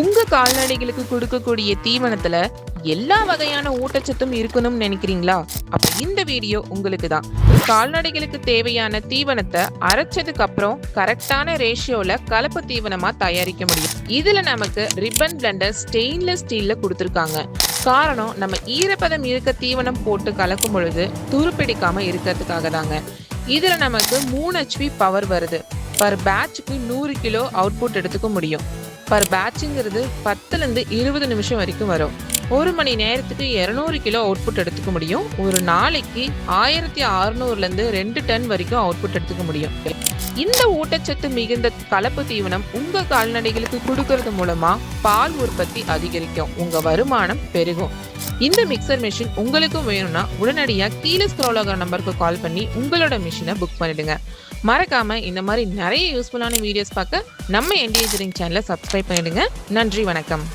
உங்க கால்நடைகளுக்கு கொடுக்கக்கூடிய தீவனத்துல எல்லா வகையான ஊட்டச்சத்தும் இருக்கணும்னு நினைக்கிறீங்களா? அப்ப இந்த வீடியோ உங்களுக்கு தான். கால்நடைகளுக்கு தேவையான தீவனத்தை அரைச்சதுக்கு அப்புறம் கரெக்டான ரேஷியோல கலப்பு தீவனமா தயாரிக்க முடியும். இதுல நமக்கு ரிப்பன் பிளெண்டர் ஸ்டெயின்லெஸ் ஸ்டீல்ல கொடுத்திருக்காங்க. காரணம், நம்ம ஈரப்பதம் இருக்க தீவனம் போட்டு கலக்கும் பொழுது துருப்பிடிக்காம இருக்கிறதுக்காக தாங்க. இதுல நமக்கு 3 HP பவர் வருது. பர் பேட்சுக்கு 100 கிலோ அவுட்புட் எடுத்துக்க முடியும். பர் பேட்சுங்கிறது 10லேருந்து 20 நிமிஷம் வரைக்கும் வரும். 1 மணி நேரத்துக்கு 200 கிலோ அவுட்புட் எடுத்துக்க முடியும். ஒரு நாளைக்கு 1600லேருந்து 2 டன் வரைக்கும் அவுட்புட் எடுத்துக்க முடியும். இந்த ஊட்டச்சத்து மிகுந்த கலப்பு தீவனம் உங்க கால்நடைகளுக்கு கொடுக்கறது மூலமா பால் உற்பத்தி அதிகரிக்கும், உங்க வருமானம் பெருகும். இந்த மிக்சர் மிஷின் உங்களுக்கும் வேணும்னா உடனடியா கீழே ஸ்க்ரோல் ஆகிற நம்பருக்கு கால் பண்ணி உங்களோட மிஷினை புக் பண்ணிடுங்க. மறக்காம இந்த மாதிரி நிறைய யூஸ்ஃபுல்லான வீடியோஸ் பார்க்க நம்ம என்டிஏஜரிங் சேனலை சப்ஸ்கிரைப் பண்ணிடுங்க. நன்றி, வணக்கம்.